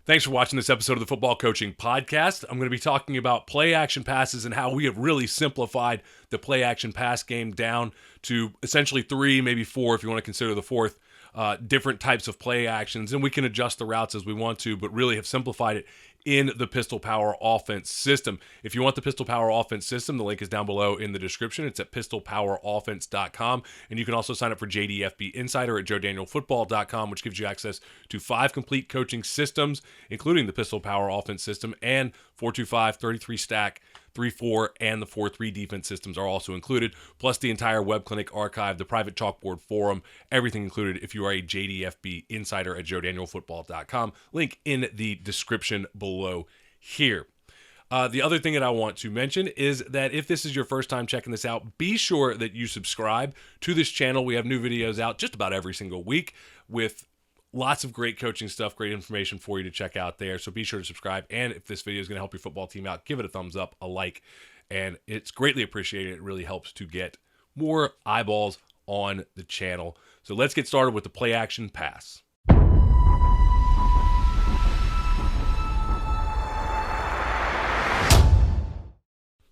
Thanks for watching this episode of the Football Coaching Podcast. I'm going to be talking about play action passes and how we have really simplified the play action pass game down to essentially 3, maybe 4 if you want to consider the fourth, different types of play actions. And we can adjust the routes as we want to, but really have simplified it in the Pistol Power Offense system. If you want the Pistol Power Offense system, the link is down below in the description. It's at pistolpoweroffense.com. And you can also sign up for JDFB Insider at joedanielfootball.com, which gives you access to 5 complete coaching systems, including the Pistol Power Offense system and 4-2-5, 33 stack, 3-4, and the 4-3 defense systems are also included, plus the entire web clinic archive, the private chalkboard forum, everything included if you are a JDFB Insider at joedanielfootball.com. Link in the description below here. The other thing that I want to mention is that if this is your first time checking this out, be sure that you subscribe to this channel. We have new videos out just about every single week with lots of great coaching stuff, great information for you to check out there. So be sure to subscribe. And if this video is going to help your football team out, give it a thumbs up, a like, and it's greatly appreciated. It really helps to get more eyeballs on the channel. So let's get started with the play action pass.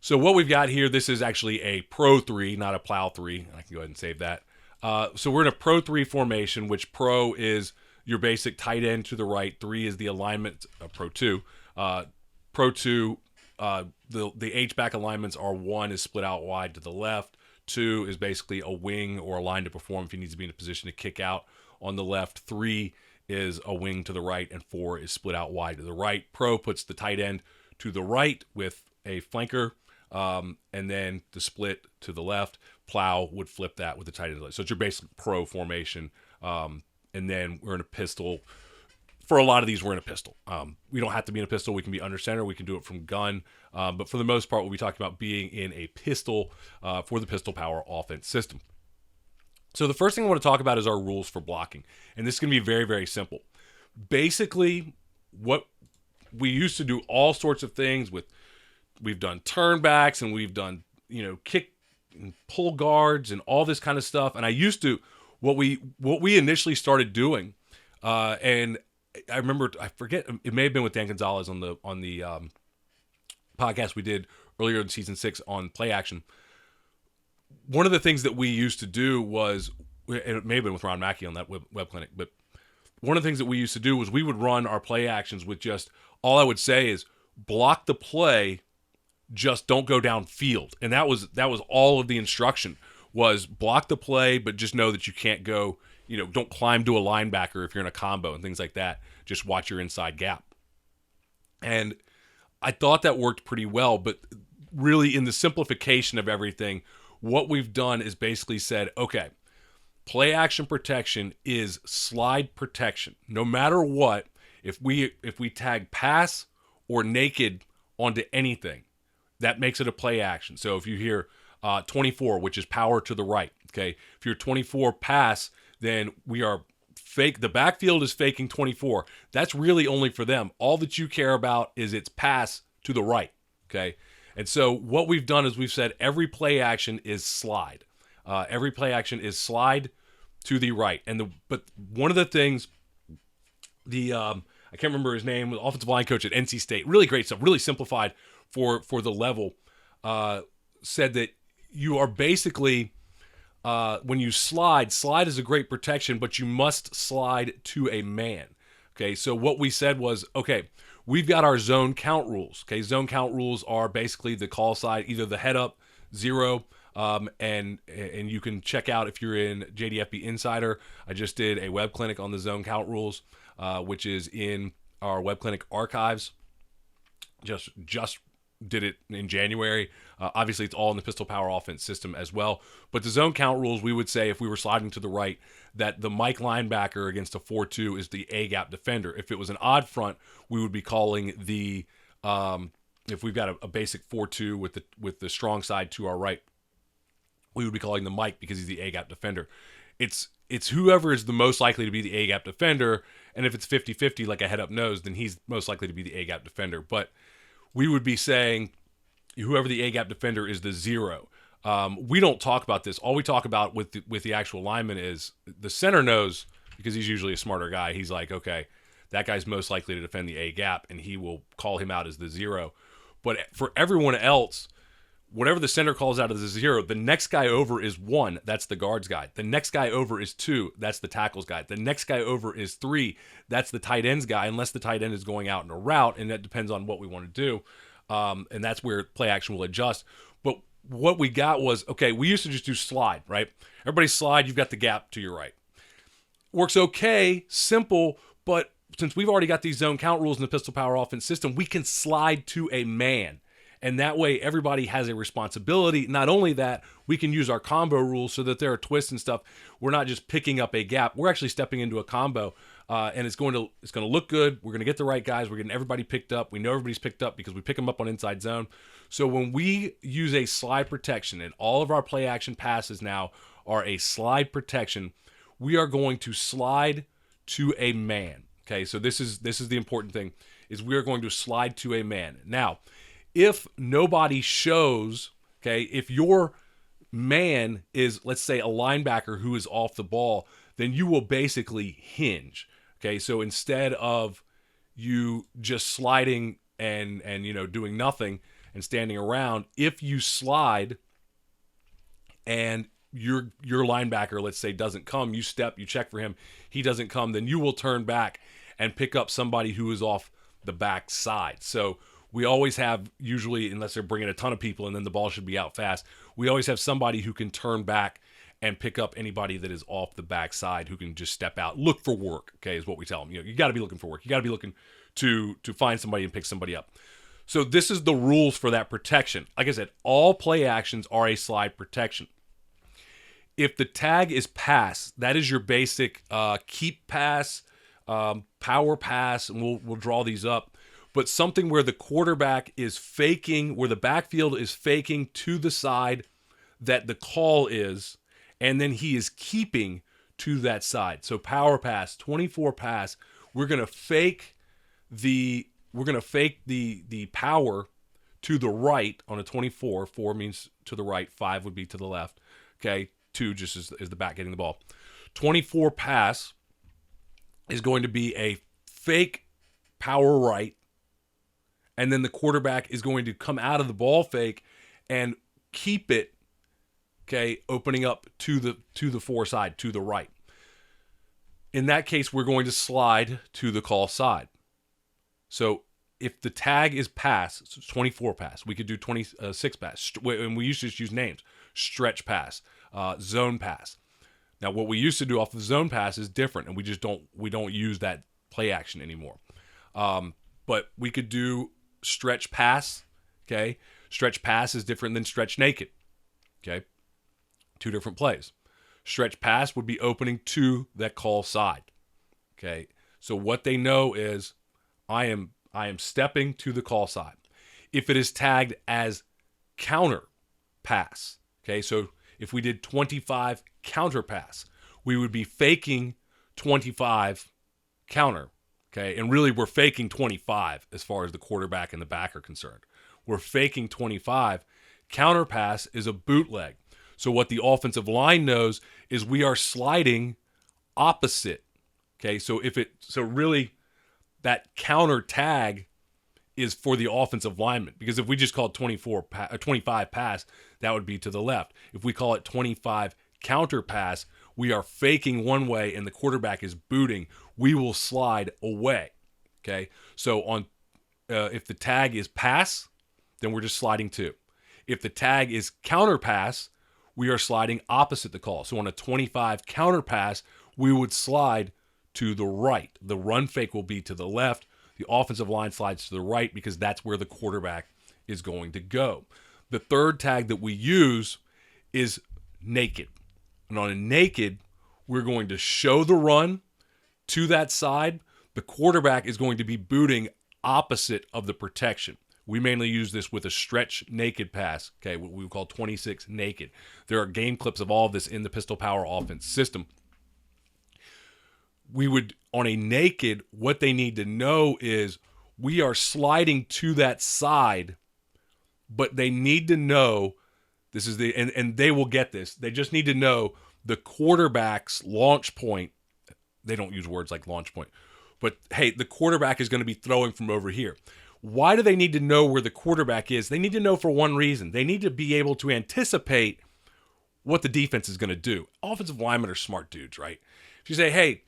So what we've got here, this is actually a Pro 3, not a Plow 3. I can go ahead and save that. So we're in a Pro 3 formation, which Pro is your basic tight end to the right. 3 is the alignment. Pro 2. Pro 2, the H-back alignments are 1 is split out wide to the left. 2 is basically a wing or a line to perform if he needs to be in a position to kick out on the left. 3 is a wing to the right, and 4 is split out wide to the right. Pro puts the tight end to the right with a flanker, and then the split to the left. Plow would flip that with the tight end. So it's your basic Pro formation. And then we're in a pistol. For a lot of these, we're in a pistol. We don't have to be in a pistol. We can be under center. We can do it from gun. But for the most part, we'll be talking about being in a pistol for the Pistol Power Offense system. So the first thing I want to talk about is our rules for blocking. And this is going to be very, very simple. Basically, what we used to do all sorts of things with, we've done turnbacks and we've done, kick and pull guards and all this kind of stuff. And I used to, what we initially started doing, and I remember, I forget, it may have been with Dan Gonzalez on the podcast we did earlier in season 6 on play action. One of the things that we used to do was, and it may have been with Ron Mackey on that web clinic, but one of the things that we used to do was we would run our play actions with just, all I would say is block the play, just don't go downfield. And that was all of the instruction, was block the play, but just know that you can't go, don't climb to a linebacker if you're in a combo and things like that. Just watch your inside gap. And I thought that worked pretty well, but really in the simplification of everything, what we've done is basically said, okay, play action protection is slide protection. No matter what, if we tag pass or naked onto anything, that makes it a play action. So if you hear 24, which is power to the right, okay? If you're 24 pass, then we are fake. The backfield is faking 24. That's really only for them. All that you care about is its pass to the right, okay? And so what we've done is we've said every play action is slide. Every play action is slide to the right. But one of the things, I can't remember his name, the offensive line coach at NC State, really great stuff, really simplified for the level, said that you are basically, when you slide is a great protection, but you must slide to a man. Okay, so what we said was, okay, we've got our zone count rules. Okay, zone count rules are basically the call side, either the head up, 0, and you can check out if you're in JDFB Insider. I just did a web clinic on the zone count rules, which is in our web clinic archives. Just did it in January. Obviously, it's all in the Pistol Power Offense system as well. But the zone count rules, we would say if we were sliding to the right, that the Mike linebacker against a 4-2 is the A-gap defender. If it was an odd front, we would be calling the, if we've got a basic 4-2 with the strong side to our right, we would be calling the Mike because he's the A-gap defender. It's whoever is the most likely to be the A-gap defender, and if it's 50-50 like a head-up nose, then he's most likely to be the A-gap defender. But we would be saying whoever the A-gap defender is the 0. We don't talk about this. All we talk about with the actual lineman is the center knows, because he's usually a smarter guy. He's like, okay, that guy's most likely to defend the A gap, and he will call him out as the 0. But for everyone else, whatever the center calls out as a 0, the next guy over is 1. That's the guard's guy. The next guy over is 2. That's the tackle's guy. The next guy over is 3. That's the tight end's guy, unless the tight end is going out in a route, and that depends on what we want to do. And that's where play action will adjust. But what we got was, okay, we used to just do slide, right? Everybody slide, you've got the gap to your right. Works okay, simple, but since we've already got these zone count rules in the pistol power offense system, we can slide to a man. And that way everybody has a responsibility. Not only that, we can use our combo rules so that there are twists and stuff. We're not just picking up a gap. We're actually stepping into a combo, and it's going to look good. We're going to get the right guys. We're getting everybody picked up. We know everybody's picked up because we pick them up on inside zone. So when we use a slide protection, and all of our play action passes now are a slide protection, we are going to slide to a man. Okay, so this is the important thing, is we are going to slide to a man. Now, if nobody shows, okay, if your man is, let's say, a linebacker who is off the ball, then you will basically hinge. Okay, so instead of you just sliding and doing nothing and standing around, if you slide and your linebacker, let's say, doesn't come, you step, you check for him, he doesn't come, then you will turn back and pick up somebody who is off the back side. So we always have, usually, unless they're bringing a ton of people and then the ball should be out fast, we always have somebody who can turn back and pick up anybody that is off the back side, who can just step out, look for work, okay, is what we tell them. You got to be looking for work. You got to be looking to find somebody and pick somebody up. So this is the rules for that protection. Like I said, all play actions are a slide protection. If the tag is pass, that is your basic keep pass, power pass, and we'll draw these up. But something where the quarterback is faking, where the backfield is faking to the side that the call is, and then he is keeping to that side. So power pass, 24 pass, we're gonna fake the power to the right on a 24. 4 means to the right, 5 would be to the left. Okay, 2 just is the back getting the ball. 24 pass is going to be a fake power right, and then the quarterback is going to come out of the ball fake and keep it, okay, opening up to the 4 side, to the right. In that case, we're going to slide to the call side. So if the tag is pass, so 24 pass, we could do 26 pass, and we used to just use names: stretch pass, zone pass. Now, what we used to do off of zone pass is different, and we don't use that play action anymore. But we could do stretch pass. Okay, stretch pass is different than stretch naked. Okay, 2 different plays. Stretch pass would be opening to that call side. Okay, so what they know is I am stepping to the call side. If it is tagged as counter pass, okay, so if we did 25 counter pass, we would be faking 25 counter, okay, and really we're faking 25 as far as the quarterback and the back are concerned. We're faking 25. Counter pass is a bootleg. So what the offensive line knows is we are sliding opposite, okay, so really that counter tag is for the offensive lineman, because if we just call it 25 pass, that would be to the left. If we call it 25 counter pass, we are faking one way and the quarterback is booting. We will slide away. Okay, so on if the tag is pass, then we're just sliding 2. If the tag is counter pass, we are sliding opposite the call. So on a 25 counter pass, we would slide to the right. The run fake will be to the left. The offensive line slides to the right because that's where the quarterback is going to go. The third tag that we use is naked. And on a naked, we're going to show the run to that side. The quarterback is going to be booting opposite of the protection. We mainly use this with a stretch naked pass, okay, what we call 26 naked. There are game clips of all of this in the Pistol Power offense system. We would, on a naked, what they need to know is we are sliding to that side, but they need to know, this is and they will get this, they just need to know the quarterback's launch point. They don't use words like launch point, But hey, the quarterback is going to be throwing from over here. Why do they need to know where the quarterback is? They need to know for one reason. They need to be able to anticipate what the defense is going to do. Offensive linemen are smart dudes, right? If you say, hey,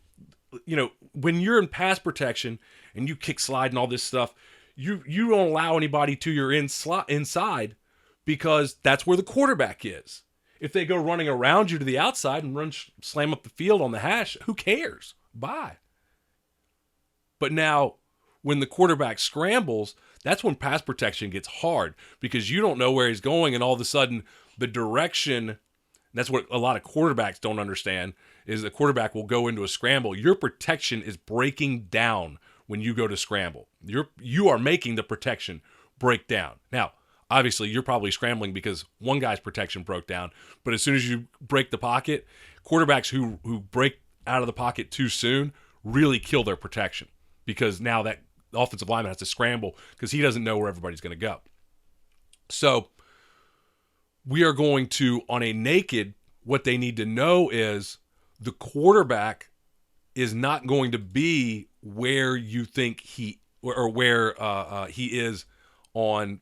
when you're in pass protection and you kick slide and all this stuff, you don't allow anybody to your inside because that's where the quarterback is. If they go running around you to the outside and slam up the field on the hash, who cares? Bye. But now, when the quarterback scrambles, that's when pass protection gets hard because you don't know where he's going, and all of a sudden, the direction, that's what a lot of quarterbacks don't understand, is the quarterback will go into a scramble. Your protection is breaking down when you go to scramble. You are making the protection break down. Now, obviously, you're probably scrambling because one guy's protection broke down, but as soon as you break the pocket, quarterbacks who break out of the pocket too soon really kill their protection because now that offensive lineman has to scramble because he doesn't know where everybody's going to go. So we are going to, on a naked, what they need to know is the quarterback is not going to be where you think he is on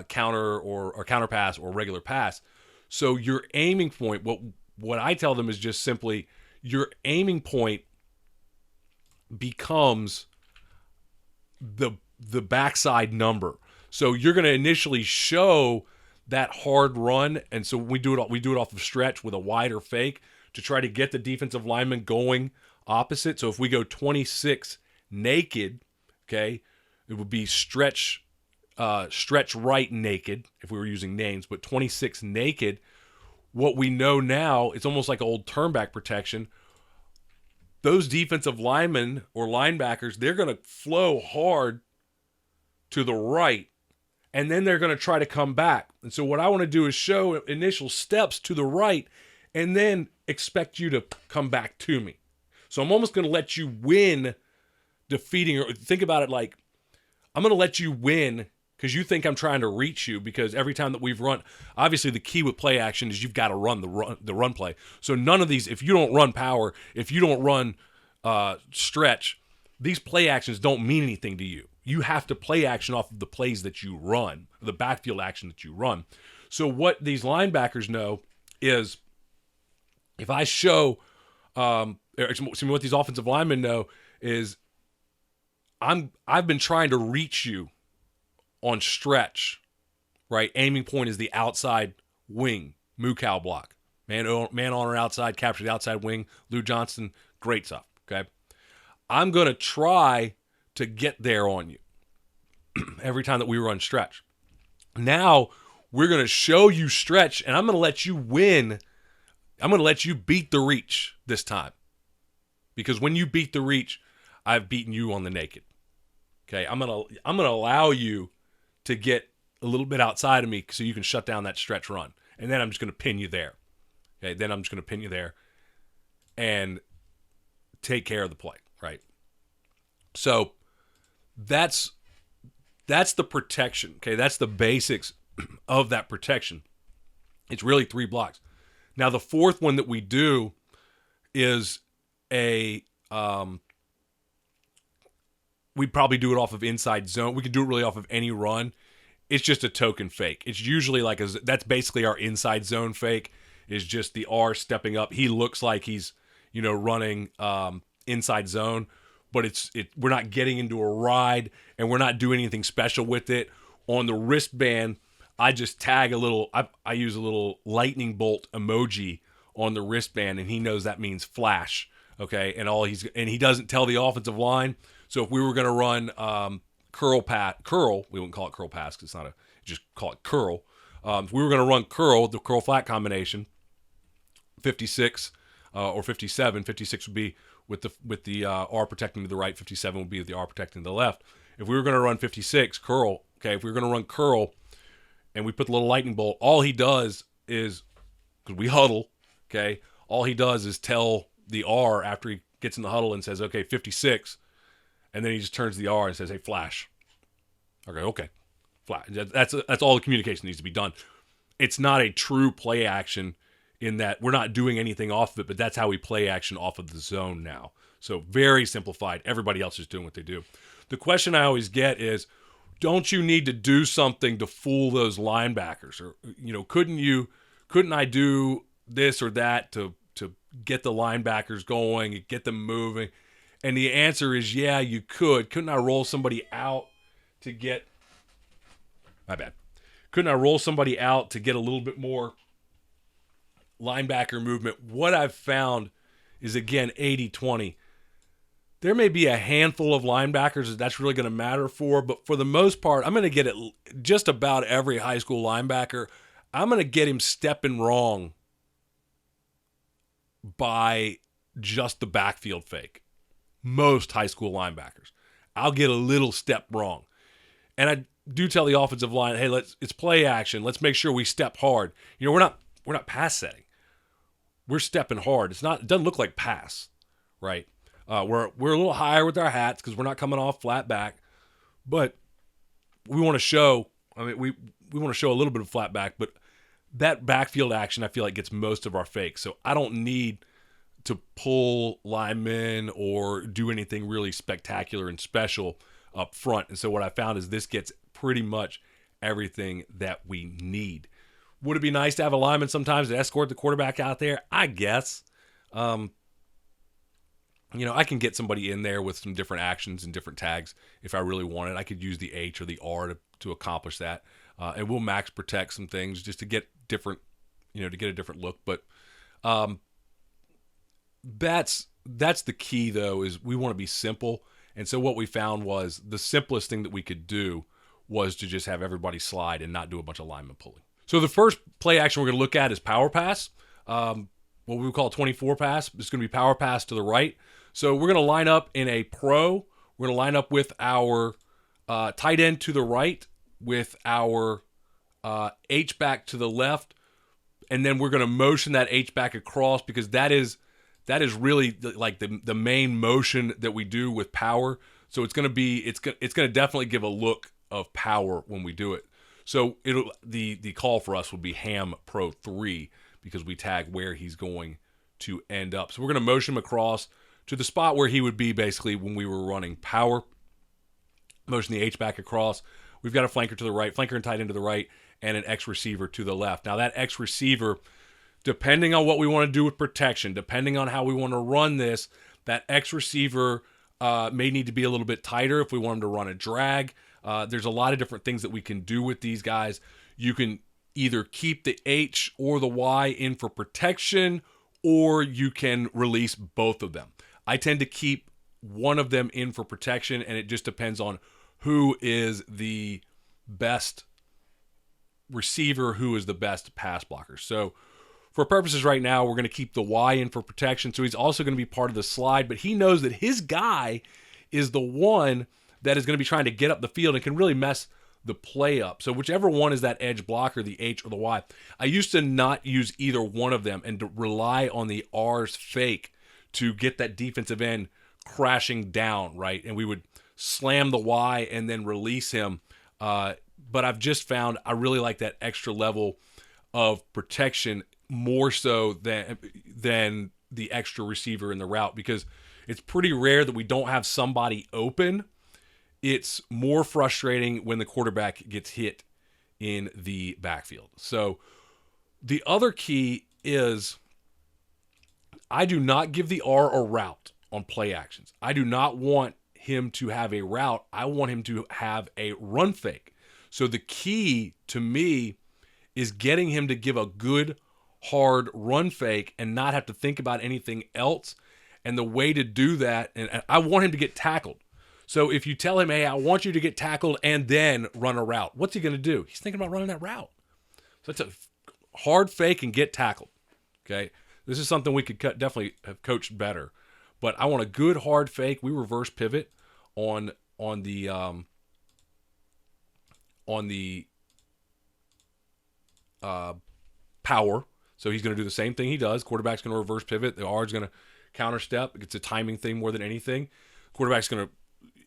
counter or counter pass or regular pass. So your aiming point, what I tell them is just simply your aiming point becomes the backside number. So you're going to initially show that hard run, and so we do it off of stretch with a wider fake to try to get the defensive lineman going opposite. So if we go 26 naked, okay, it would be stretch right naked if we were using names, but 26 naked. What we know now, it's almost like old turnback protection. Those defensive linemen or linebackers, they're going to flow hard to the right, and then they're going to try to come back. And so what I want to do is show initial steps to the right and then expect you to come back to me. So I'm almost going to let you win defeating, or think about it like I'm going to let you win because you think I'm trying to reach you, because every time that we've run, obviously the key with play action is you've got to run the run play. So none of these, if you don't run power, if you don't run stretch, these play actions don't mean anything to you. You have to play action off of the plays that you run, the backfield action that you run. So what these linebackers know is if I show, what these offensive linemen know is I've been trying to reach you on stretch, right? Aiming point is the outside wing, moo cow block. Man on or outside, capture the outside wing. Lou Johnston, great stuff, okay? I'm going to try to get there on you every time that we run stretch. Now, we're going to show you stretch, and I'm going to let you win. I'm going to let you beat the reach this time. Because when you beat the reach, I've beaten you on the naked. Okay, I'm going to allow you to get a little bit outside of me so you can shut down that stretch run. And then I'm just going to pin you there. Okay, then I'm just going to pin you there and take care of the play, right? So that's the protection, okay? That's the basics of that protection. It's really 3 blocks. Now, the fourth one that we do is we'd probably do it off of inside zone. We can do it really off of any run. It's just a token fake. It's usually like that's basically our inside zone fake, is just the R stepping up. He looks like he's, running inside zone, but we're not getting into a ride and we're not doing anything special with it. On the wristband, I just tag I use a little lightning bolt emoji on the wristband, and he knows that means flash. Okay, and he doesn't tell the offensive line. So if we were going to run curl, we wouldn't call it curl pass because just call it curl. If we were going to run the curl flat combination, 56 or 57. 56 would be with the R protecting to the right. 57 would be with the R protecting to the left. If we were going to run 56 curl, okay, if we were going to run curl, and we put the little lightning bolt, all he does is, because we huddle, okay, all he does is tell the R after he gets in the huddle and says, okay, 56, and then he just turns the R and says, hey, flash. Okay, flash. That's all the communication needs to be done. It's not a true play action in that we're not doing anything off of it, but that's how we play action off of the zone now. So very simplified. Everybody else is doing what they do. The question I always get is, don't you need to do something to fool those linebackers? Or, couldn't I do this or that to get the linebackers going and get them moving? And the answer is, yeah, you could. Couldn't I roll somebody out to get, my bad. Couldn't I roll somebody out to get a little bit more linebacker movement? What I've found is, again, 80-20. There may be a handful of linebackers that's really going to matter for, but for the most part, I'm going to get it just about every high school linebacker. I'm going to get him stepping wrong by just the backfield fake. Most high school linebackers, I'll get a little step wrong. And I do tell the offensive line, hey, it's play action. Let's make sure we step hard. We're not pass setting. We're stepping hard. It doesn't look like pass, right? We're a little higher with our hats because we're not coming off flat back, but we want to show. We want to show a little bit of flat back, but that backfield action I feel like gets most of our fakes. So I don't need to pull linemen or do anything really spectacular and special up front. And so what I found is this gets pretty much everything that we need. Would it be nice to have a lineman sometimes to escort the quarterback out there? I guess. I can get somebody in there with some different actions and different tags if I really wanted. I could use the H or the R to accomplish that. And we'll max protect some things just to get different, to get a different look. But that's the key, though, is we want to be simple. And so what we found was the simplest thing that we could do was to just have everybody slide and not do a bunch of lineman pulling. So the first play action we're going to look at is power pass. What we would call a 24 pass. It's going to be power pass to the right. So we're going to line up in a pro. We're going to line up with our tight end to the right, with our H-back to the left, and then we're going to motion that H-back across because that is really like the main motion that we do with power. So it's going to definitely give a look of power when we do it. So the call for us would be Ham Pro 3 because we tag where he's going to end up. So we're going to motion him across to the spot where he would be basically when we were running power. Motion the H-back across. We've got a flanker to the right, flanker and tight end to the right, and an X receiver to the left. Now that X receiver, depending on what we want to do with protection, depending on how we want to run this, that X receiver may need to be a little bit tighter if we want him to run a drag. There's a lot of different things that we can do with these guys. You can either keep the H or the Y in for protection, or you can release both of them. I tend to keep one of them in for protection, and it just depends on who is the best receiver, who is the best pass blocker. So for purposes right now, we're going to keep the Y in for protection. So he's also going to be part of the slide, but he knows that his guy is the one that is going to be trying to get up the field and can really mess the play up. So whichever one is that edge blocker, the H or the Y. I used to not use either one of them and to rely on the R's fake to get that defensive end crashing down, right? And we would slam the Y and then release him. But I've just found I really like that extra level of protection more so than the extra receiver in the route, because it's pretty rare that we don't have somebody open. It's more frustrating when the quarterback gets hit in the backfield. So the other key is I do not give the R a route on play actions. I do not want him to have a route. I want him to have a run fake. So the key to me is getting him to give a good, hard run fake and not have to think about anything else. And the way to do that, and I want him to get tackled. So if you tell him, hey, I want you to get tackled and then run a route, what's he going to do? He's thinking about running that route. So it's a hard fake and get tackled. Okay. This is something we could definitely have coached better. But I want a good hard fake. We reverse pivot on the power. So he's going to do the same thing he does. Quarterback's going to reverse pivot. The R is going to counter step. It's a timing thing more than anything. Quarterback's going to,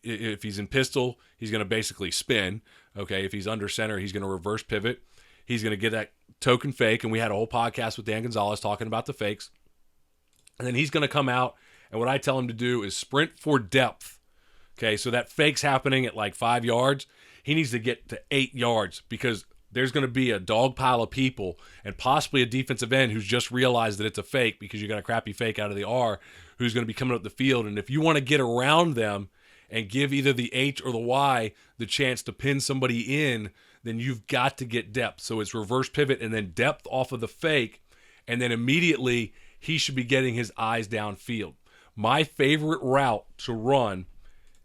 if he's in pistol, he's going to basically spin. Okay, if he's under center, he's going to reverse pivot. He's going to get that token fake, and we had a whole podcast with Dan Gonzalez talking about the fakes. And then he's going to come out And what I tell him to do is sprint for depth. Okay, so that fake's happening at like 5 yards. He needs to get to 8 yards because there's going to be a dog pile of people and possibly a defensive end who's just realized that it's a fake because you got a crappy fake out of the R who's going to be coming up the field. And if you want to get around them and give either the H or the Y the chance to pin somebody in, then you've got to get depth. So it's reverse pivot and then depth off of the fake, and then immediately he should be getting his eyes downfield. My favorite route to run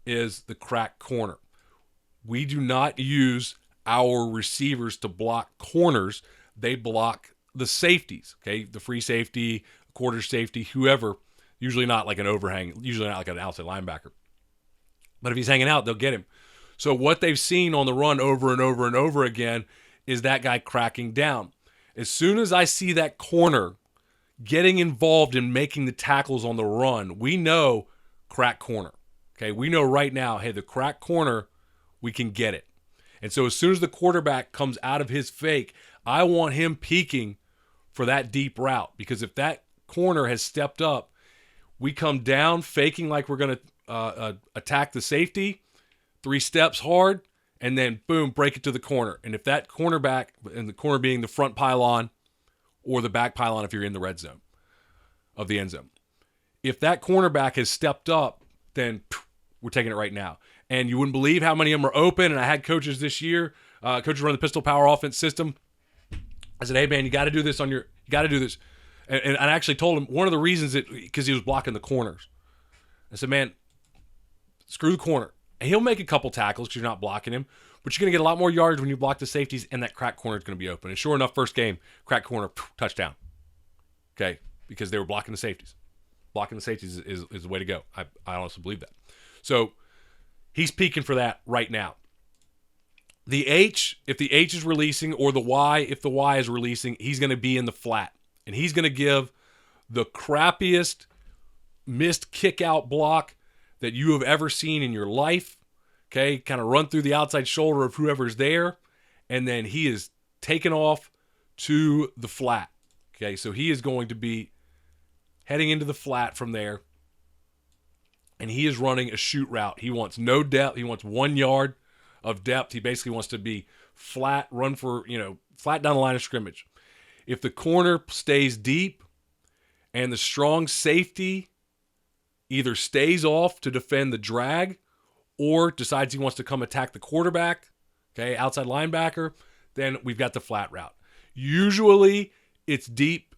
is the crack corner. We do not use our receivers to block corners. They block the safeties, okay? The free safety, quarter safety, whoever, usually not like an overhang, usually not like an outside linebacker. But if he's hanging out, they'll get him. So what they've seen on the run over and over and over again is that guy cracking down. As soon as I see that corner getting involved in making the tackles on the run, we know crack corner. Okay, we know right now, hey, the crack corner, we can get it. And so as soon as the quarterback comes out of his fake, I want him peeking for that deep route. Because if that corner has stepped up, we come down faking like we're going to attack the safety, 3 steps hard, and then boom, break it to the corner. And if that cornerback, and the corner being the front pylon or the back pylon if you're in the red zone of the end zone, if that cornerback has stepped up, then we're taking it right now. And you wouldn't believe how many of them are open. And I had coaches this year, coaches run the pistol power offense system. I said, hey man, you got to do this you got to do this. And I actually told him one of the reasons because he was blocking the corners. I said, man, screw the corner. And he'll make a couple tackles because you're not blocking him, but you're going to get a lot more yards when you block the safeties, and that crack corner is going to be open. And sure enough, first game, crack corner, touchdown. Okay, because they were blocking the safeties. Blocking the safeties is the way to go. I honestly believe that. So he's peaking for that right now. The H, if the H is releasing, or the Y, if the Y is releasing, he's going to be in the flat. And he's going to give the crappiest missed kick-out block that you have ever seen in your life. Okay, kind of run through the outside shoulder of whoever's there, and then he is taken off to the flat. Okay, so he is going to be heading into the flat from there, and he is running a shoot route. He wants no depth. He wants 1 yard of depth. He basically wants to be flat, run for, flat down the line of scrimmage. If the corner stays deep and the strong safety either stays off to defend the drag or decides he wants to come attack the quarterback, okay, outside linebacker, then we've got the flat route. Usually it's deep.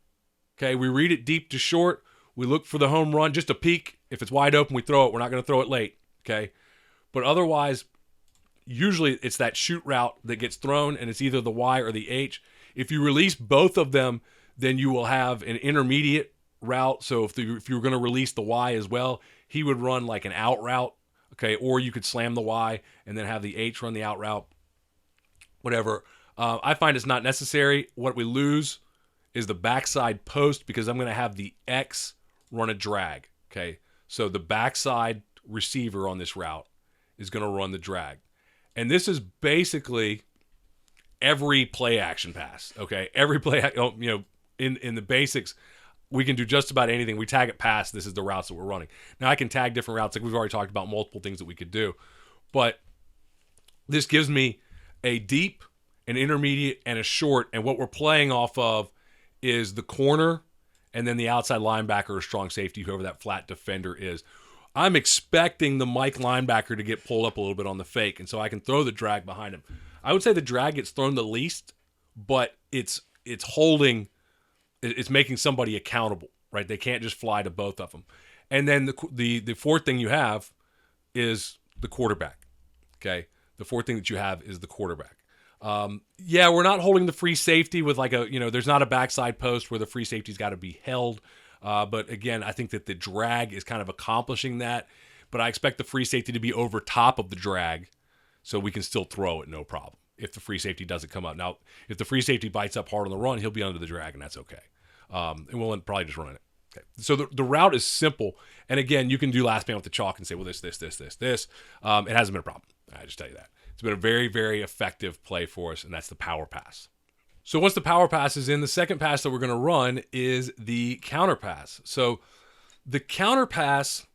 Okay, we read it deep to short. We look for the home run, just a peek. If it's wide open, we throw it. We're not going to throw it late, okay? But otherwise, usually it's that shoot route that gets thrown, and it's either the Y or the H. If you release both of them, then you will have an intermediate route. So if you were going to release the Y as well, he would run like an out route, okay? Or you could slam the Y and then have the H run the out route, whatever. I find it's not necessary. What we lose is the backside post because I'm going to have the X run a drag, okay? So the backside receiver on this route is going to run the drag. And this is basically every play action pass, okay? Every play, in the basics, we can do just about anything. We tag it pass. This is the routes that we're running. Now, I can tag different routes. Like we've already talked about multiple things that we could do. But this gives me a deep, an intermediate, and a short. And what we're playing off of is the corner and then the outside linebacker or strong safety, whoever that flat defender is. I'm expecting the Mike linebacker to get pulled up a little bit on the fake, and so I can throw the drag behind him. I would say the drag gets thrown the least, but it's making somebody accountable, right? They can't just fly to both of them. And then the fourth thing you have is the quarterback, okay? The fourth thing that you have is the quarterback. We're not holding the free safety with like there's not a backside post where the free safety's got to be held. But again, I think that the drag is kind of accomplishing that. But I expect the free safety to be over top of the drag so we can still throw it, no problem, if the free safety doesn't come up. Now, if the free safety bites up hard on the run, he'll be under the drag, and that's okay. And we'll probably just run it. Okay. So the route is simple. And again, you can do last man with the chalk and say, well, this. It hasn't been a problem. I just tell you that. It's been a very, very effective play for us, and that's the power pass. So once the power pass is in, the second pass that we're going to run is the counter pass. So The counter pass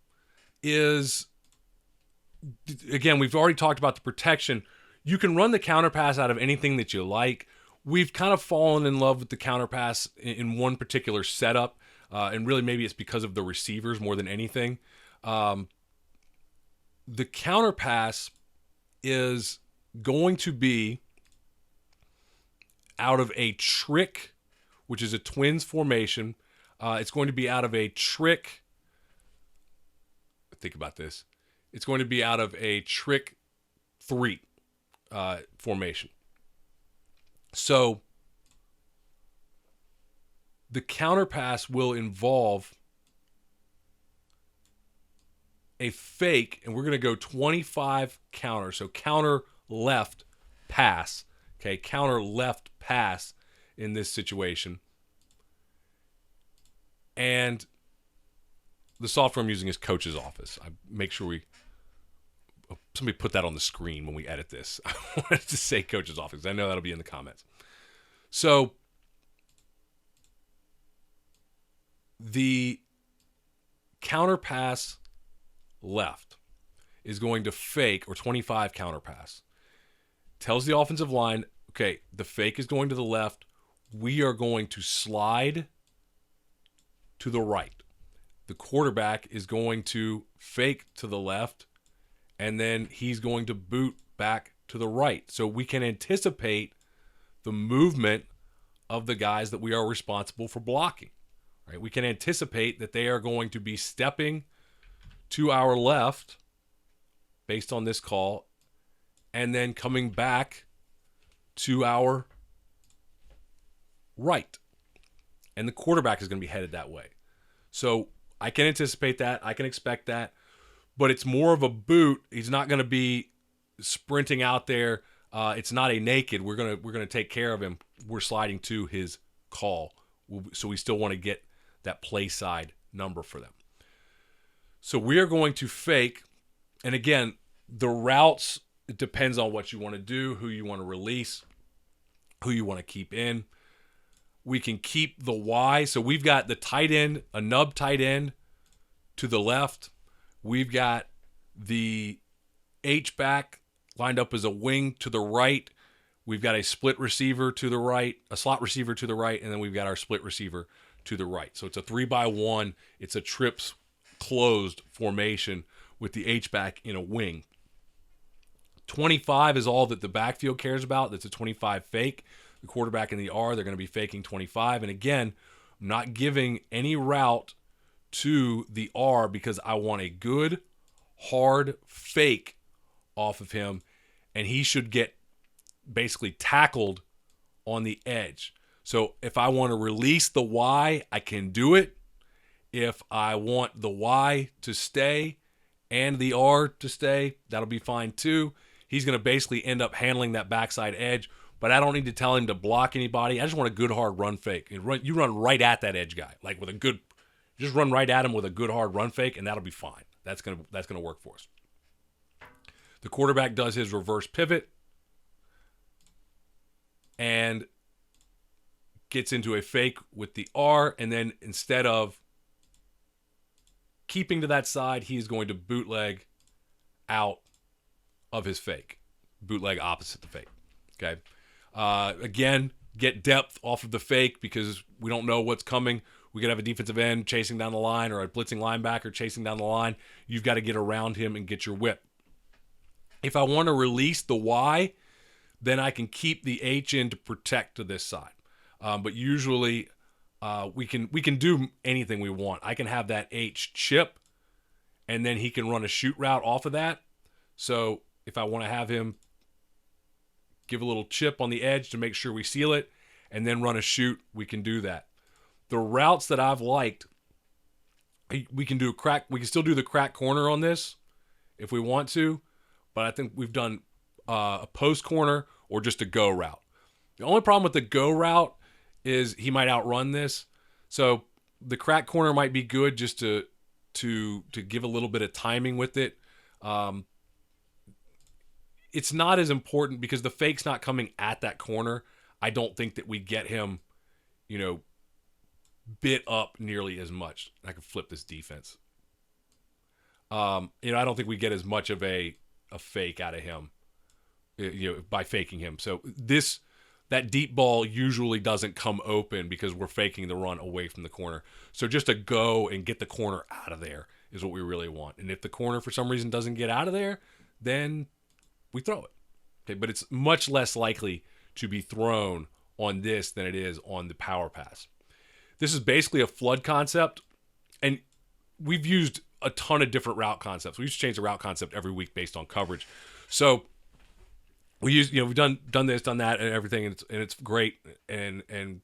is, again, we've already talked about the protection. You can run the counter pass out of anything that you like. We've kind of fallen in love with the counter pass in one particular setup, and really maybe it's because of the receivers more than anything. The counter pass is going to be out of a trick, which is a twins formation. It's going to be out of a trick. Think about this. It's going to be out of a trick 3 formation. So the counter pass will involve a fake, and we're going to go 25 counter. So counter left pass. Okay, counter left pass in this situation. And the software I'm using is Coach's Office. I make sure somebody put that on the screen when we edit this. I wanted to say Coach's Office. I know that'll be in the comments. So the counter pass left is going to fake, or 25 counter pass. Tells the offensive line, okay, the fake is going to the left. We are going to slide to the right. The quarterback is going to fake to the left, and then he's going to boot back to the right. So we can anticipate the movement of the guys that we are responsible for blocking. Right? We can anticipate that they are going to be stepping to our left based on this call, and then coming back to our right. And the quarterback is going to be headed that way. So I can anticipate that. I can expect that. But it's more of a boot. He's not going to be sprinting out there. It's not a naked. We're gonna take care of him. We're sliding to his call. So we still want to get that play side number for them. So we are going to fake. And again, the routes, it depends on what you want to do, who you want to release, who you want to keep in. We can keep the Y. So we've got the tight end, a nub tight end to the left. We've got the H-back lined up as a wing to the right. We've got a split receiver to the right, a slot receiver to the right, and then we've got our split receiver to the right. So it's a 3-by-1. It's a trips closed formation with the H-back in a wing. 25 is all that the backfield cares about. That's a 25 fake. The quarterback and the R, they're going to be faking 25. And again, I'm not giving any route to the R because I want a good, hard fake off of him, and he should get basically tackled on the edge. So if I want to release the Y, I can do it. If I want the Y to stay and the R to stay, that'll be fine too. He's going to basically end up handling that backside edge, but I don't need to tell him to block anybody. I just want a good, hard run fake. You run right at that edge guy, like with a good, just run right at him with a good, hard run fake, and that'll be fine. That's gonna work for us. The quarterback does his reverse pivot and gets into a fake with the R, and then instead of keeping to that side, he's going to bootleg out of his fake. Bootleg opposite the fake. Okay. Again, get depth off of the fake because we don't know what's coming. We could have a defensive end chasing down the line or a blitzing linebacker chasing down the line. You've got to get around him and get your whip. If I want to release the Y, then I can keep the H in to protect to this side. But usually we can do anything we want. I can have that H chip, and then he can run a shoot route off of that. So if I want to have him give a little chip on the edge to make sure we seal it, and then run a shoot, we can do that. The routes that I've liked, we can do a crack. We can still do the crack corner on this if we want to, but I think we've done a post corner or just a go route. The only problem with the go route is he might outrun this. So the crack corner might be good just to give a little bit of timing with it. It's not as important because the fake's not coming at that corner. I don't think that we get him, bit up nearly as much. I can flip this defense. I don't think we get as much of a fake out of him, by faking him. So that deep ball usually doesn't come open because we're faking the run away from the corner. So just to go and get the corner out of there is what we really want. And if the corner for some reason doesn't get out of there, then we throw it. Okay, but it's much less likely to be thrown on this than it is on the power pass. This is basically a flood concept, and we've used a ton of different route concepts. We used to change the route concept every week based on coverage. So we've done this, done that, and everything, and it's great and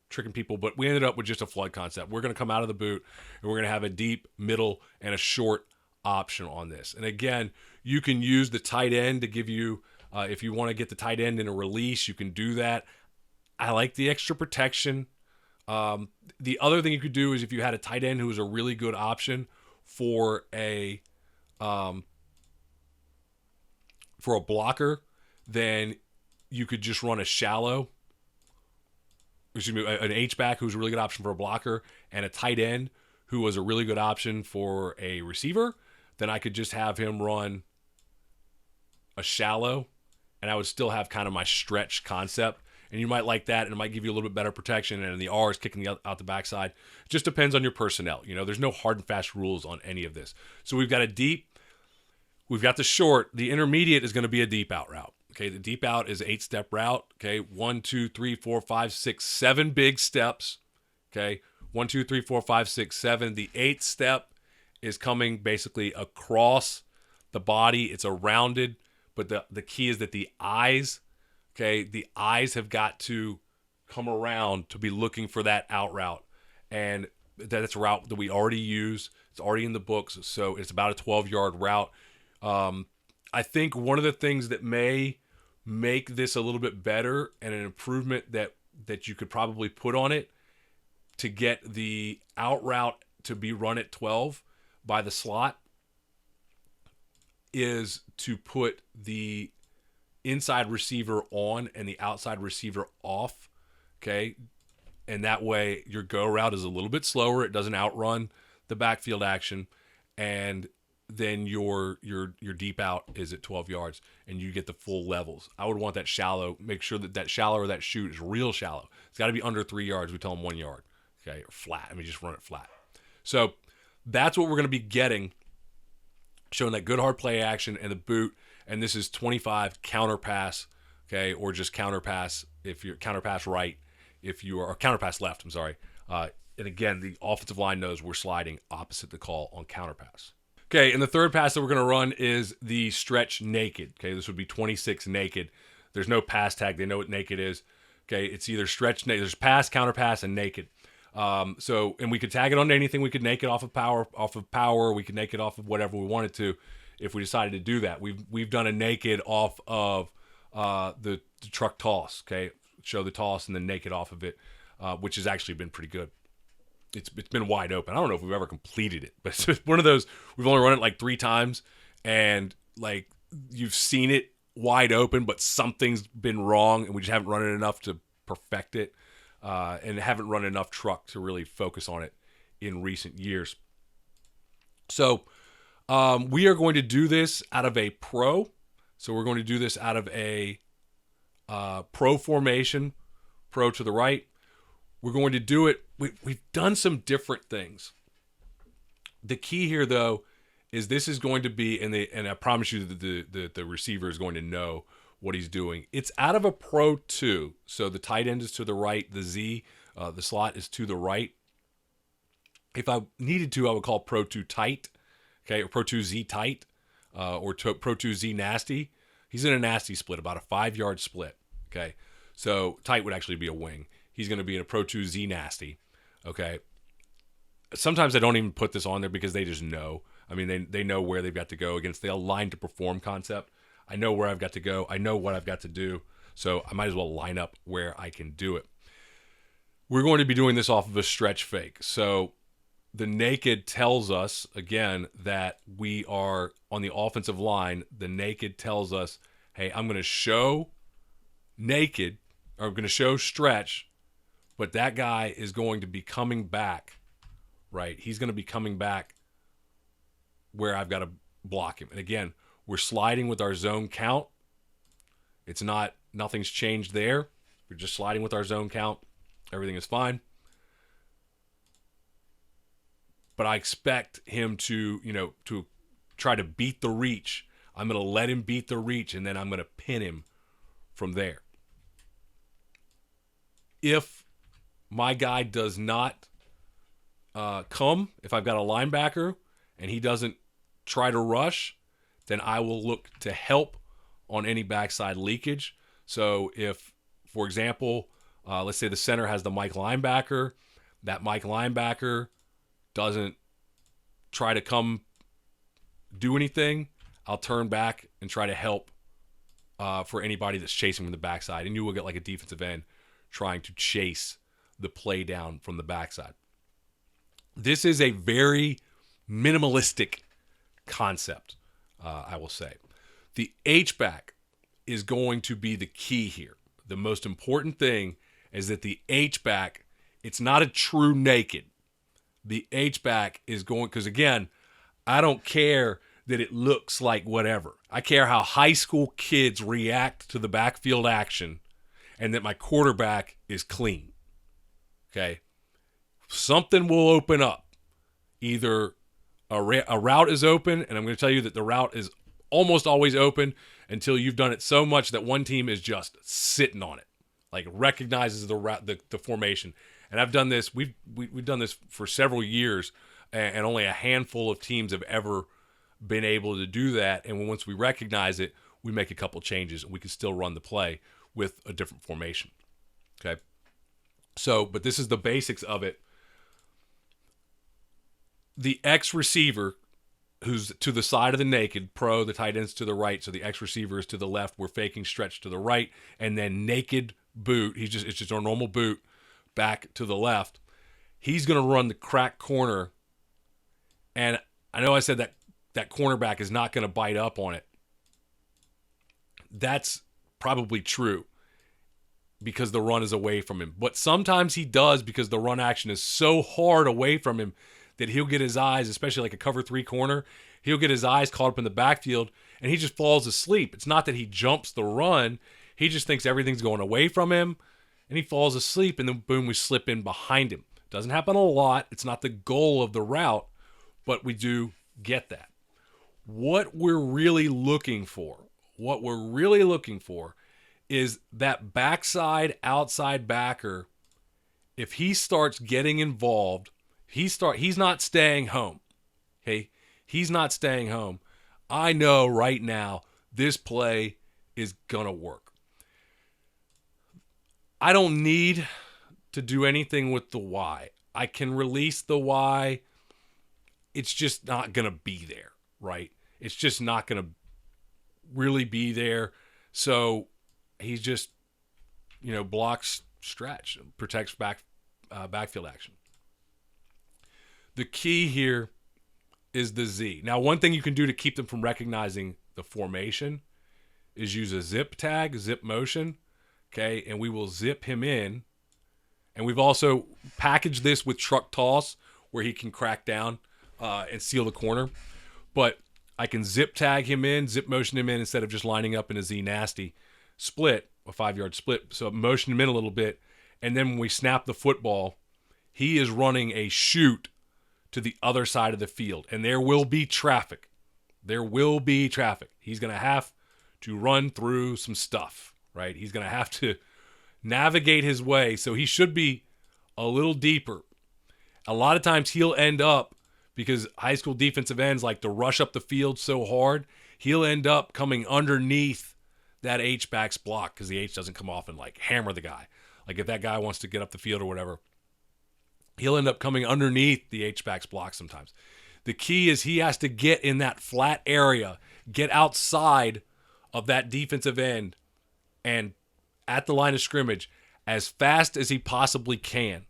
tricking people. But we ended up with just a flood concept. We're going to come out of the boot, and we're going to have a deep, middle, and a short option on this. And again, you can use the tight end to give you, if you want to get the tight end in a release, you can do that. I like the extra protection. The other thing you could do is if you had a tight end who was a really good option for a blocker, then you could just run an H-back who's a really good option for a blocker, and a tight end who was a really good option for a receiver. Then I could just have him run a shallow, and I would still have kind of my stretch concept. And you might like that, and it might give you a little bit better protection, and the R is kicking out the backside. It just depends on your personnel. There's no hard and fast rules on any of this. So we've got a deep, we've got the short. The intermediate is going to be a deep out route. Okay, the deep out is an 8-step route. Okay, 1, 2, 3, 4, 5, 6, 7 big steps. Okay, 1, 2, 3, 4, 5, 6, 7. The 8th step is coming basically across the body. It's a rounded, but the key is that the eyes have got to come around to be looking for that out route. And that's a route that we already use. It's already in the books, so it's about a 12-yard route. I think one of the things that may make this a little bit better and an improvement that you could probably put on it to get the out route to be run at 12 by the slot is to put the inside receiver on and the outside receiver off. Okay. And that way your go route is a little bit slower. It doesn't outrun the backfield action. And then your deep out is at 12 yards and you get the full levels. I would want that shallow. Make sure that shallow or that shoot is real shallow. It's got to be under 3 yards. We tell them 1 yard. Okay. Or flat. I mean, just run it flat. So that's what we're going to be getting, showing that good hard play action and the boot. And this is 25 counter pass, okay, or just counter pass if you're counter pass right, if you are or counter pass left. I'm sorry. And again, the offensive line knows we're sliding opposite the call on counter pass. Okay, and the third pass that we're going to run is the stretch naked. Okay, this would be 26 naked. There's no pass tag. They know what naked is. Okay, it's either stretch naked. There's pass, counter pass, and naked. And we could tag it on anything. We could naked off of power. We could naked off of whatever we wanted to. If we decided to do that, we've done a naked off of the truck toss. Okay, show the toss and then naked off of it, which has actually been pretty good. It's been wide open. I don't know if we've ever completed it, but it's one of those we've only run it like 3 times, and like you've seen it wide open, but something's been wrong, and we just haven't run it enough to perfect it, and haven't run enough truck to really focus on it in recent years. So. We are going to do this out of a pro. So we're going to do this out of a pro formation, pro to the right. We're going to do it. We've done some different things. The key here, though, is this is going to be, and I promise you that the receiver is going to know what he's doing. It's out of a pro 2. So the tight end is to the right. The slot is to the right. If I needed to, I would call pro 2 tight. Okay, or Pro 2Z tight, or Pro 2Z nasty. He's in a nasty split, about a 5-yard split. Okay, so tight would actually be a wing. He's going to be in a Pro 2Z nasty. Okay, sometimes I don't even put this on there because they just know. I mean, they know where they've got to go against the align to perform concept. I know where I've got to go. I know what I've got to do. So I might as well line up where I can do it. We're going to be doing this off of a stretch fake. So the naked tells us, again, that we are on the offensive line. The naked tells us, hey, I'm going to show naked, or I'm going to show stretch, but that guy is going to be coming back, right? He's going to be coming back where I've got to block him. And again, we're sliding with our zone count. It's not, nothing's changed there. We're just sliding with our zone count. Everything is fine. But I expect him to, to try to beat the reach. I'm going to let him beat the reach, and then I'm going to pin him from there. If my guy does not come, if I've got a linebacker and he doesn't try to rush, then I will look to help on any backside leakage. So if, for example, let's say the center has the Mike linebacker, that Mike linebacker doesn't try to come do anything, I'll turn back and try to help for anybody that's chasing from the backside. And you will get like a defensive end trying to chase the play down from the backside. This is a very minimalistic concept, I will say. The H-back is going to be the key here. The most important thing is that the H-back, it's not a true naked. The H-back is going, because again, I don't care that it looks like whatever. I care how high school kids react to the backfield action and that my quarterback is clean. Okay? Something will open up. Either a route is open, and I'm going to tell you that the route is almost always open until you've done it so much that one team is just sitting on it, like recognizes the route, the formation. And I've done this. We've done this for several years, and only a handful of teams have ever been able to do that. And once we recognize it, we make a couple changes, and we can still run the play with a different formation. Okay. So, but this is the basics of it. The X receiver, who's to the side of the naked, the tight end's to the right, so the X receiver is to the left. We're faking stretch to the right, and then naked boot. It's just our normal boot back to the left. He's going to run the crack corner, and I know I said that cornerback is not going to bite up on it. That's probably true because the run is away from him. But sometimes he does because the run action is so hard away from him that he'll get his eyes, especially like a cover 3 corner, he'll get his eyes caught up in the backfield and he just falls asleep. It's not that he jumps the run. He just thinks everything's going away from him and he falls asleep, and then boom, we slip in behind him. Doesn't happen a lot. It's not the goal of the route, but we do get that. What we're really looking for is that backside outside backer. If he starts getting involved, he's not staying home. Okay? He's not staying home. I know right now this play is going to work. I don't need to do anything with the Y. I can release the Y. It's just not going to be there, right? It's just not going to really be there. So he's just, blocks stretch, protects backfield action. The key here is the Z. Now, one thing you can do to keep them from recognizing the formation is use a zip tag, zip motion, okay? And we will zip him in. And we've also packaged this with truck toss where he can crack down and seal the corner. But I can zip tag him in, zip motion him in instead of just lining up in a Z nasty split, a 5-yard split. So motion him in a little bit. And then when we snap the football, he is running a shoot to the other side of the field. And there will be traffic. There will be traffic. He's going to have to run through some stuff, right? He's going to have to navigate his way. So he should be a little deeper. A lot of times he'll end up, because high school defensive ends like to rush up the field so hard, he'll end up coming underneath that H-back's block because the H doesn't come off and like hammer the guy. Like if that guy wants to get up the field or whatever, he'll end up coming underneath the H-back's block sometimes. The key is he has to get in that flat area, get outside of that defensive end and at the line of scrimmage as fast as he possibly can.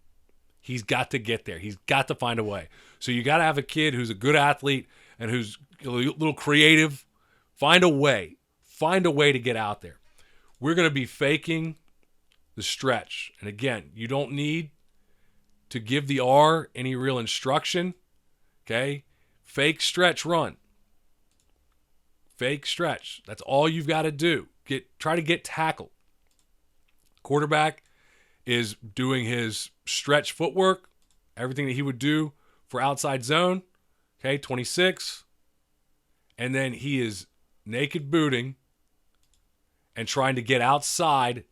He's got to get there. He's got to find a way. So you got to have a kid who's a good athlete and who's a little creative. Find a way. Find a way to get out there. We're going to be faking the stretch. And again, you don't need to give the R any real instruction. Okay? Fake stretch run. Fake stretch. That's all you've got to do. Try to get tackled. Quarterback is doing his stretch footwork, everything that he would do for outside zone. Okay, 26. And then he is naked booting and trying to get outside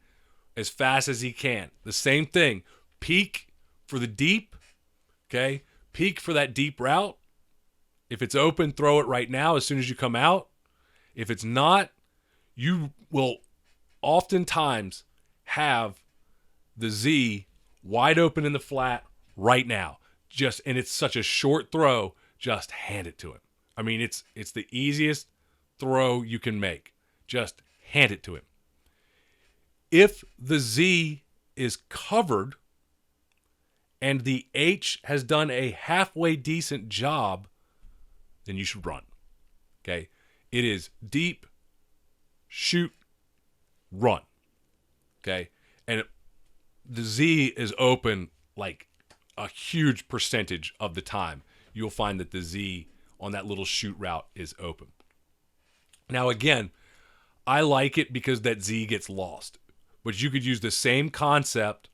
as fast as he can. The same thing. Peek for the deep. Okay, peek for that deep route. If it's open, throw it right now as soon as you come out. If it's not, you will oftentimes have the Z wide open in the flat right now. And it's such a short throw, just hand it to him. I mean, it's the easiest throw you can make. Just hand it to him. If the Z is covered and the H has done a halfway decent job, then you should run. Okay? It is deep, shoot, run. Okay? And the Z is open like a huge percentage of the time. You'll find that the Z on that little shoot route is open. Now, again, I like it because that Z gets lost. But you could use the same concept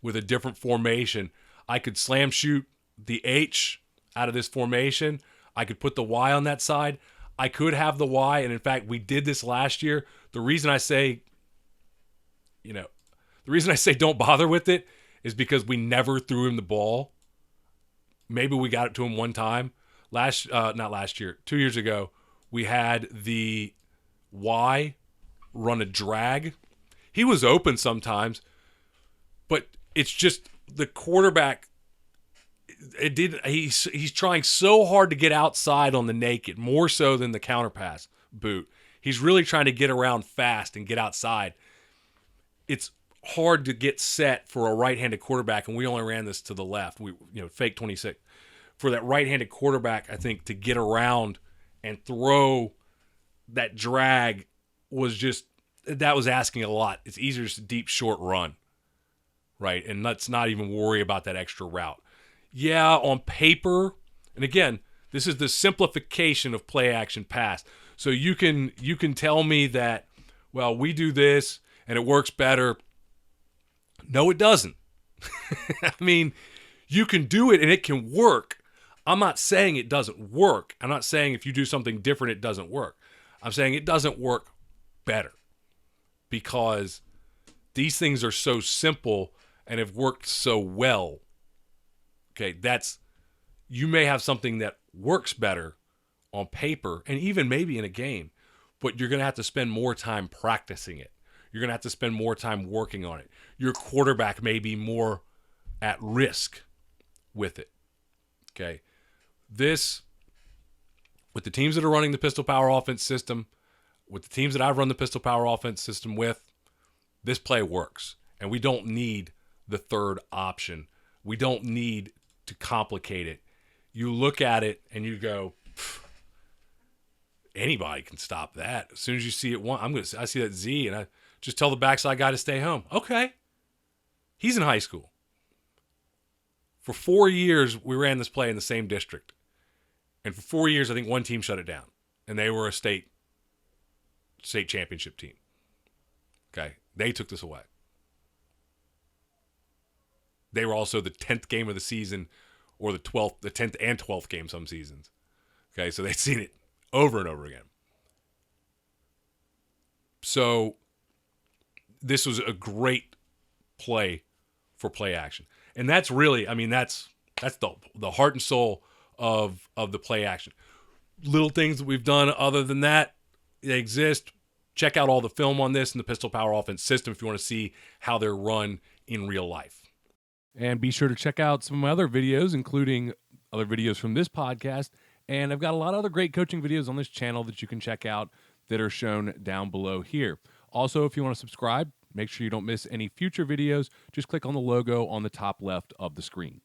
with a different formation. I could slam shoot the H out of this formation. I could put the Y on that side. I could have the Y, and in fact, we did this last year. The reason I say don't bother with it is because we never threw him the ball. Maybe we got it to him one time. 2 years ago, we had the Y run a drag. He was open sometimes, but it's just the quarterback. He's trying so hard to get outside on the naked, more so than the counter pass boot. He's really trying to get around fast and get outside. It's hard to get set for a right-handed quarterback, and we only ran this to the left. We fake 26. For that right-handed quarterback, I think to get around and throw that drag was asking a lot. It's easier just a deep, short run, right? And let's not even worry about that extra route. Yeah, on paper, and again, this is the simplification of play action pass. So you can tell me that, well, we do this and it works better. No, it doesn't. I mean, you can do it and it can work. I'm not saying it doesn't work. I'm not saying if you do something different, it doesn't work. I'm saying it doesn't work better because these things are so simple and have worked so well. Okay, you may have something that works better on paper and even maybe in a game, but you're going to have to spend more time practicing it. You're going to have to spend more time working on it. Your quarterback may be more at risk with it. Okay, with the teams that are running the pistol power offense system, with the teams that I've run the pistol power offense system with, this play works. And we don't need the third option. We don't need to complicate it. You look at it and you go, anybody can stop that. As soon as you see it, I see that Z and I just tell the backside guy to stay home. Okay. He's in high school. For 4 years, we ran this play in the same district. And for 4 years, I think one team shut it down. And they were a state championship team. Okay. They took this away. They were also the 10th game of the season or the 10th and 12th game some seasons. Okay, so they'd seen it over and over again. So this was a great play for play action. And that's really, that's the heart and soul of the play action. Little things that we've done other than that, they exist. Check out all the film on this in the Pistol Power Offense system if you want to see how they're run in real life. And be sure to check out some of my other videos, including other videos from this podcast. And I've got a lot of other great coaching videos on this channel that you can check out that are shown down below here. Also, if you want to subscribe, make sure you don't miss any future videos. Just click on the logo on the top left of the screen.